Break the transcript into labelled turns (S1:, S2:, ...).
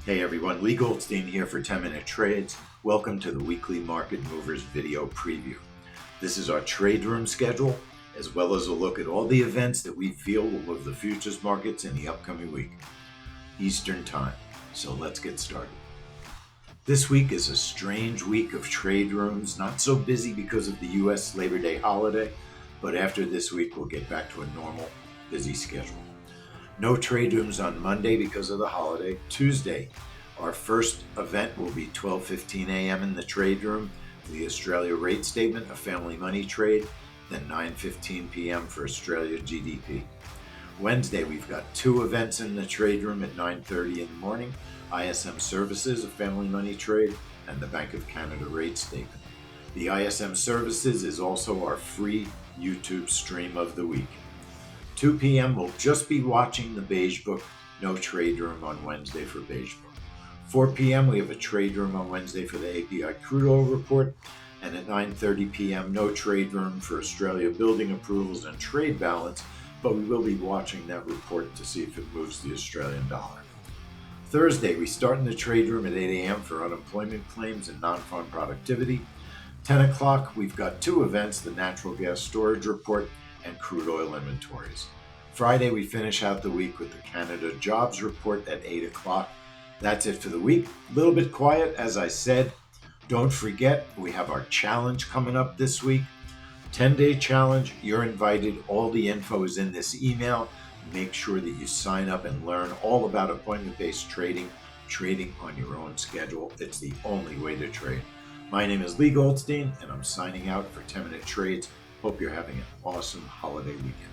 S1: Hey everyone, Leigh Goldstein here for 10-Minute Trades. Welcome to the weekly Market Movers video preview. This is our trade room schedule, as well as a look at all the events that we feel will move the futures markets in the upcoming week, Eastern Time. So let's get started. This week is a strange week of trade rooms, not so busy because of the US Labor Day holiday, but after this week we'll get back to a normal, busy schedule. No trade rooms on Monday because of the holiday. Tuesday, our first event will be 12:15 a.m. in the trade room for the Australia rate statement, a family money trade, then 9:15 p.m. for Australia GDP. Wednesday, we've got two events in the trade room at 9:30 in the morning, ISM Services, a family money trade, and the Bank of Canada rate statement. The ISM Services is also our free YouTube stream of the week. 2 p.m. we'll just be watching the Beige Book. No trade room on Wednesday for Beige Book. 4 p.m. we have a trade room on Wednesday for the API crude oil report. And at 9:30 p.m. no trade room for Australia building approvals and trade balance, but we will be watching that report to see if it moves the Australian dollar. Thursday, we start in the trade room at 8 a.m. for unemployment claims and non-farm productivity. 10 o'clock, we've got two events, the natural gas storage report and crude oil inventories. Friday, we finish out the week with the Canada jobs report at 8 o'clock. That's it for the week. A little bit quiet, as I said. Don't forget, we have our challenge coming up this week. 10-day challenge. You're invited. All the info is in this email. Make sure that you sign up and learn all about appointment-based trading on your own schedule. It's the only way to trade. My name is Leigh Goldstein, and I'm signing out for 10-Minute Trades. Hope you're having an awesome holiday weekend.